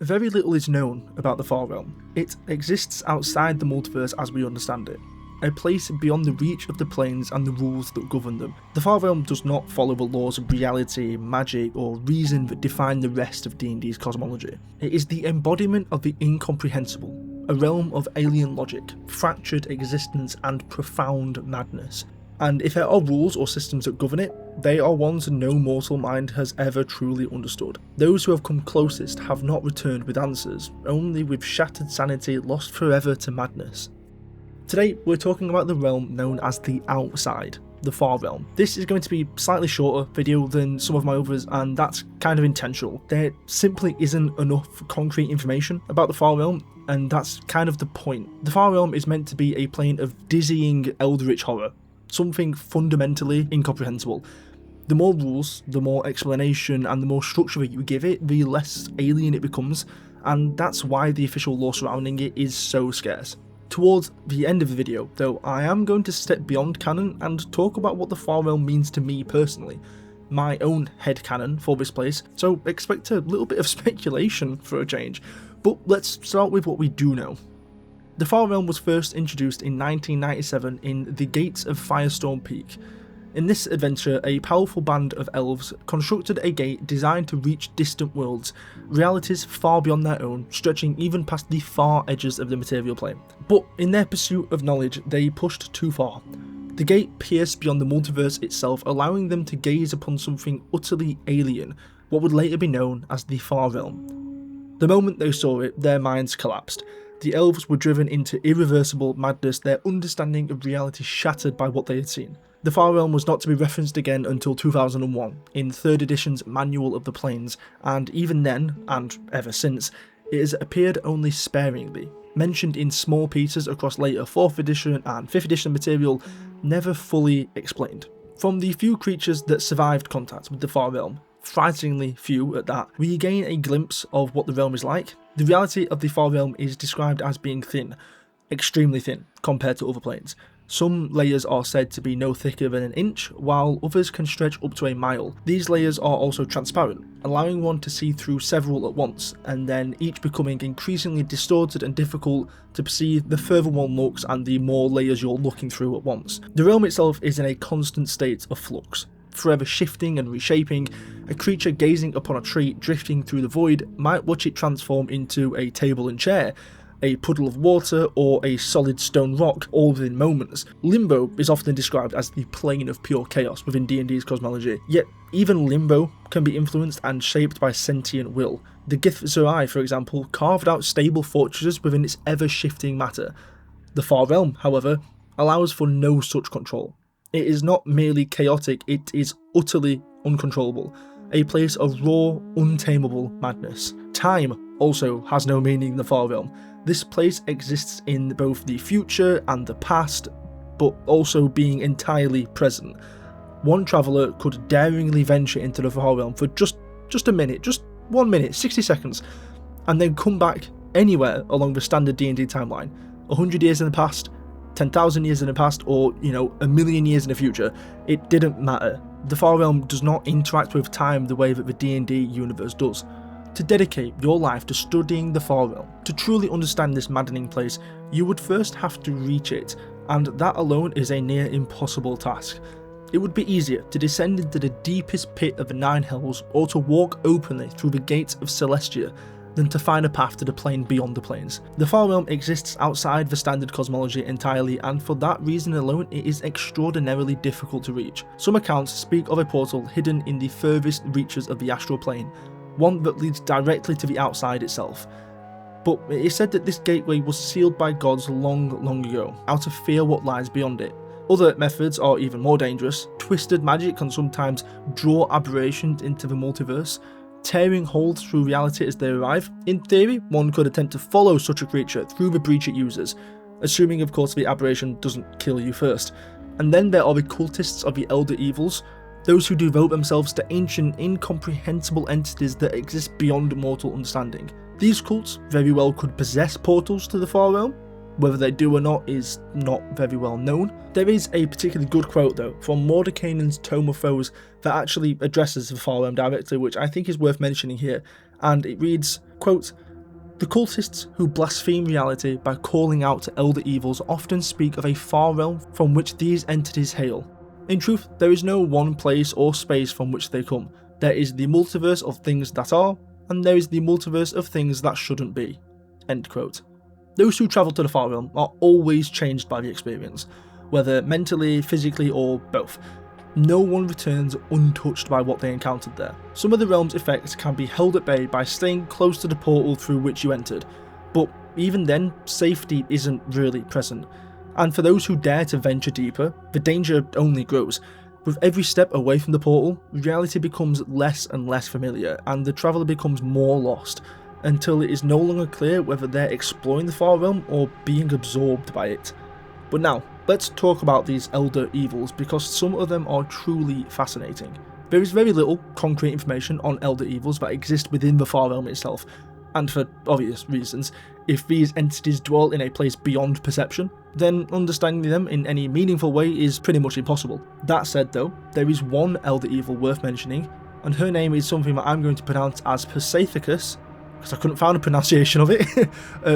Very little is known about the Far Realm. It exists outside the multiverse as we understand it, a place beyond the reach of the planes and the rules that govern them. The Far Realm does not follow the laws of reality, magic, or reason that define the rest of D&D's cosmology. It is the embodiment of the incomprehensible, a realm of alien logic, fractured existence, and profound madness. And if there are rules or systems that govern it, they are ones no mortal mind has ever truly understood. Those who have come closest have not returned with answers, only with shattered sanity lost forever to madness. Today we're talking about the realm known as the Outside, the Far Realm. This is going to be a slightly shorter video than some of my others, and that's kind of intentional. There simply isn't enough concrete information about the Far Realm, and that's kind of the point. The Far Realm is meant to be a plane of dizzying eldritch horror, something fundamentally incomprehensible. The more rules, the more explanation, and the more structure that you give it, the less alien it becomes, and that's why the official lore surrounding it is so scarce. Towards the end of the video, though, I am going to step beyond canon and talk about what the Far Realm means to me personally, my own headcanon for this place, so expect a little bit of speculation for a change. But let's start with what we do know. The Far Realm was first introduced in 1997 in The Gates of Firestorm Peak. In this adventure, a powerful band of elves constructed a gate designed to reach distant worlds, realities far beyond their own, stretching even past the far edges of the material plane. But in their pursuit of knowledge, they pushed too far. The gate pierced beyond the multiverse itself, allowing them to gaze upon something utterly alien, what would later be known as the Far Realm. The moment they saw it, their minds collapsed. The elves were driven into irreversible madness, their understanding of reality shattered by what they had seen. The Far Realm was not to be referenced again until 2001, in 3rd edition's Manual of the Planes, and even then, and ever since, it has appeared only sparingly, mentioned in small pieces across later 4th edition and 5th edition material, never fully explained. From the few creatures that survived contact with the Far Realm, frighteningly few at that, we gain a glimpse of what the realm is like. The reality of the Far Realm is described as being thin, extremely thin, compared to other planes. Some layers are said to be no thicker than an inch, while others can stretch up to a mile. These layers are also transparent, allowing one to see through several at once, and then each becoming increasingly distorted and difficult to perceive the further one looks and the more layers you're looking through at once. The realm itself is in a constant state of flux, forever shifting and reshaping. A creature gazing upon a tree drifting through the void might watch it transform into a table and chair, a puddle of water, or a solid stone rock, all within moments. Limbo is often described as the plane of pure chaos within D&D's cosmology, yet even Limbo can be influenced and shaped by sentient will. The Githzerai, for example, carved out stable fortresses within its ever-shifting matter. The Far Realm, however, allows for no such control. It is not merely chaotic, it is utterly uncontrollable, a place of raw, untamable madness. Time also has no meaning in the Far Realm. This place exists in both the future and the past, but also being entirely present. One traveller could daringly venture into the Far Realm for just a minute, just 1 minute, 60 seconds, and then come back anywhere along the standard D&D timeline. 100 years in the past, 10,000 years in the past, or, a million years in the future. It didn't matter. The Far Realm does not interact with time the way that the D&D universe does. To dedicate your life to studying the Far Realm, to truly understand this maddening place, you would first have to reach it, and that alone is a near impossible task. It would be easier to descend into the deepest pit of the Nine Hells, or to walk openly through the gates of Celestia, than to find a path to the plane beyond the planes. The Far Realm exists outside the standard cosmology entirely, and for that reason alone it is extraordinarily difficult to reach. Some accounts speak of a portal hidden in the furthest reaches of the astral plane, one that leads directly to the outside itself. But it is said that this gateway was sealed by gods long ago, out of fear what lies beyond it. Other methods are even more dangerous. Twisted magic can sometimes draw aberrations into the multiverse, tearing holes through reality as they arrive. In theory, one could attempt to follow such a creature through the breach it uses, assuming of course the aberration doesn't kill you first. And then there are the cultists of the Elder Evils, those who devote themselves to ancient, incomprehensible entities that exist beyond mortal understanding. These cults very well could possess portals to the Far Realm. Whether they do or not is not very well known. There is a particularly good quote though from Mordenkainen's Tome of Foes that actually addresses the Far Realm directly, which I think is worth mentioning here, and it reads, quote, The cultists who blaspheme reality by calling out to elder evils often speak of a far realm from which these entities hail. In truth, there is no one place or space from which they come. There is the multiverse of things that are, and there is the multiverse of things that shouldn't be." End quote. Those who travel to the far realm are always changed by the experience, whether mentally, physically, or both. No one returns untouched by what they encountered there. Some of the realm's effects can be held at bay by staying close to the portal through which you entered, but even then, safety isn't really present. And for those who dare to venture deeper, the danger only grows. With every step away from the portal, reality becomes less and less familiar, and the traveller becomes more lost, until it is no longer clear whether they're exploring the far realm or being absorbed by it. But now, let's talk about these elder evils, because some of them are truly fascinating. There is very little concrete information on elder evils that exist within the far realm itself, and for obvious reasons. If these entities dwell in a place beyond perception, then understanding them in any meaningful way is pretty much impossible. That said though, there is one elder evil worth mentioning, and her name is something that I'm going to pronounce as Persephicus, because I couldn't find a pronunciation of it.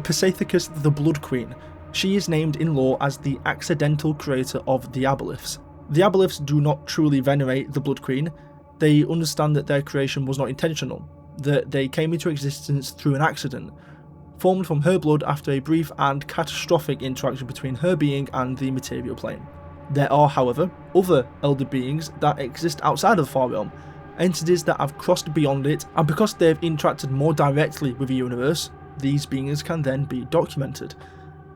Persephicus the Blood Queen. She is named in lore as the accidental creator of the Aboleths. The Aboleths do not truly venerate the Blood Queen. They understand that their creation was not intentional, that they came into existence through an accident, formed from her blood after a brief and catastrophic interaction between her being and the material plane. There are, however, other elder beings that exist outside of the far realm, entities that have crossed beyond it, and because they have interacted more directly with the universe, these beings can then be documented.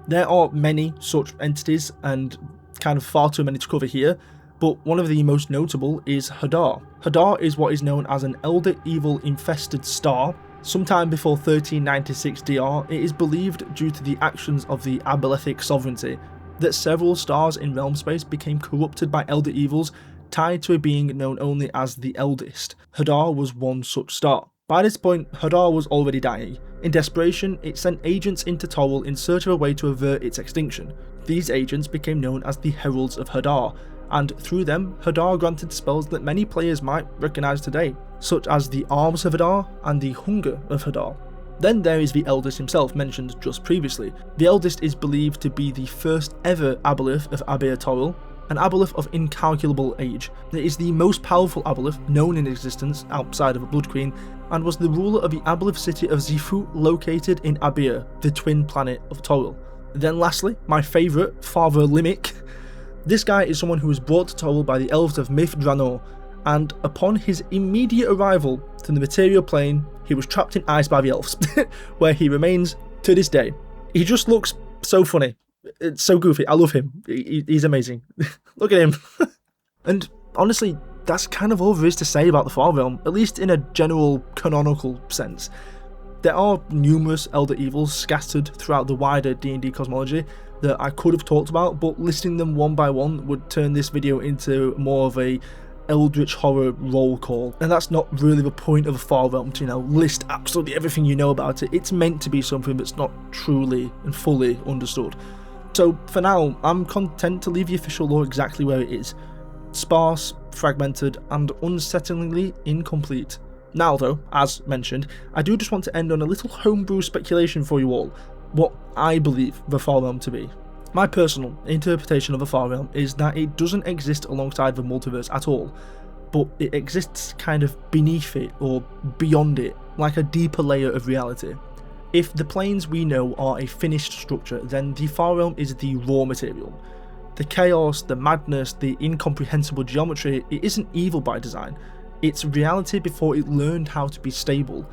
There are many such entities, and kind of far too many to cover here, but one of the most notable is Hadar. Hadar is what is known as an elder evil infested star. Sometime before 1396 DR, it is believed, due to the actions of the Abelethic sovereignty, that several stars in realm space became corrupted by elder evils tied to a being known only as the Eldest. Hadar was one such star. By this point, Hadar was already dying. In desperation, it sent agents into Toril in search of a way to avert its extinction. These agents became known as the Heralds of Hadar, and through them, Hadar granted spells that many players might recognise today, such as the Arms of Hadar and the Hunger of Hadar. Then there is the Eldest himself, mentioned just previously. The Eldest is believed to be the first ever Aboleth of Abea Toril, an Aboleth of incalculable age. It is the most powerful Aboleth known in existence outside of a Blood Queen, and was the ruler of the Aboleth city of Zifu, located in Abea, the twin planet of Toril. Then lastly, my favourite, Father Limmic. This guy is someone who was brought to Toril by the elves of Myth Draenor, and upon his immediate arrival to the material plane, he was trapped in ice by the elves, where he remains to this day. He just looks so funny. It's so goofy. I love him. He's amazing. Look at him. And honestly, that's kind of all there is to say about the Far Realm, at least in a general canonical sense. There are numerous elder evils scattered throughout the wider D&D cosmology that I could have talked about, but listing them one by one would turn this video into more of a eldritch horror roll call, and that's not really the point of a Far Realm, to, list absolutely everything you know about it. It's meant to be something that's not truly and fully understood. So for now, I'm content to leave the official lore exactly where it is. Sparse, fragmented, and unsettlingly incomplete. Now though, as mentioned, I do just want to end on a little homebrew speculation for you all, what I believe the Far Realm to be. My personal interpretation of the Far Realm is that it doesn't exist alongside the multiverse at all, but it exists kind of beneath it or beyond it, like a deeper layer of reality. If the planes we know are a finished structure, then the Far Realm is the raw material. The chaos, the madness, the incomprehensible geometry, it isn't evil by design. It's reality before it learned how to be stable.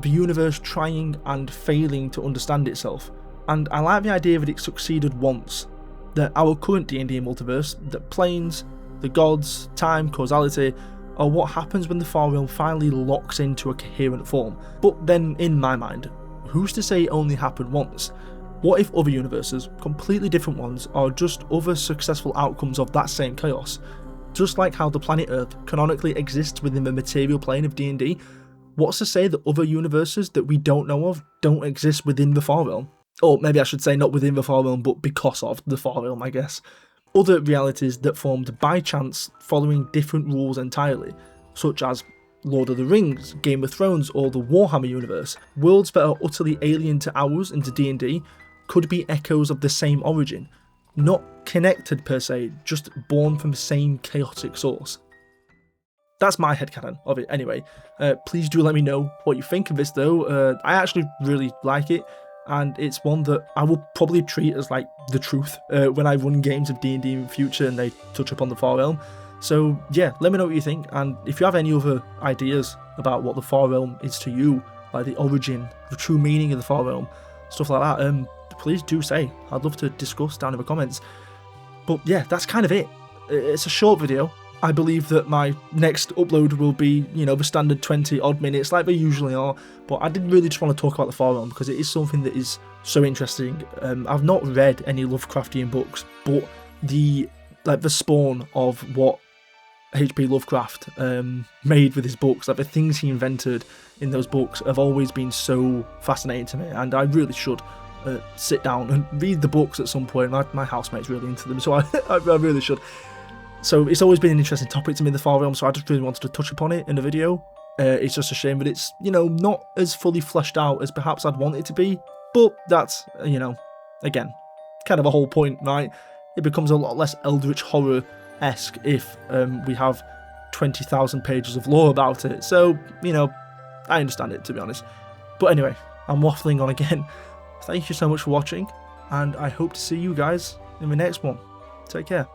The universe trying and failing to understand itself. And I like the idea that it succeeded once. That our current D&D multiverse, that planes, the gods, time, causality, are what happens when the Far Realm finally locks into a coherent form. But then, in my mind, who's to say it only happened once? What if other universes, completely different ones, are just other successful outcomes of that same chaos? Just like how the planet Earth canonically exists within the material plane of D&D, what's to say that other universes that we don't know of don't exist within the Far Realm? Or maybe I should say not within the Far Realm, but because of the Far Realm, I guess. Other realities that formed by chance following different rules entirely, such as Lord of the Rings, Game of Thrones, or the Warhammer universe. Worlds that are utterly alien to ours and to D&D could be echoes of the same origin, not connected per se, just born from the same chaotic source. That's my headcanon of it anyway. Please do let me know what you think of this though. I actually really like it, and it's one that I will probably treat as like the truth when I run games of D&D in the future and they touch upon the Far Realm. So yeah, let me know what you think, and if you have any other ideas about what the Far Realm is to you, like the origin, the true meaning of the Far Realm, stuff like that, please do say. I'd love to discuss down in the comments. But yeah, that's kind of it. It's a short video. I believe that my next upload will be, you know, the standard 20 odd minutes like they usually are, but I did really just want to talk about the Far Realm because it is something that is so interesting. I've not read any Lovecraftian books, but the spawn of what H.P. Lovecraft made with his books, like the things he invented in those books, have always been so fascinating to me, and I really should sit down and read the books at some point. My housemate's really into them, so I really should. So it's always been an interesting topic to me, the Far Realm, so I just really wanted to touch upon it in the video. It's just a shame that it's, you know, not as fully fleshed out as perhaps I'd want it to be, but that's, you know, again, kind of a whole point, right? It becomes a lot less Eldritch Horror-esque if we have 20,000 pages of lore about it, so, you know, I understand it, to be honest. But anyway, I'm waffling on again. Thank you so much for watching, and I hope to see you guys in the next one. Take care.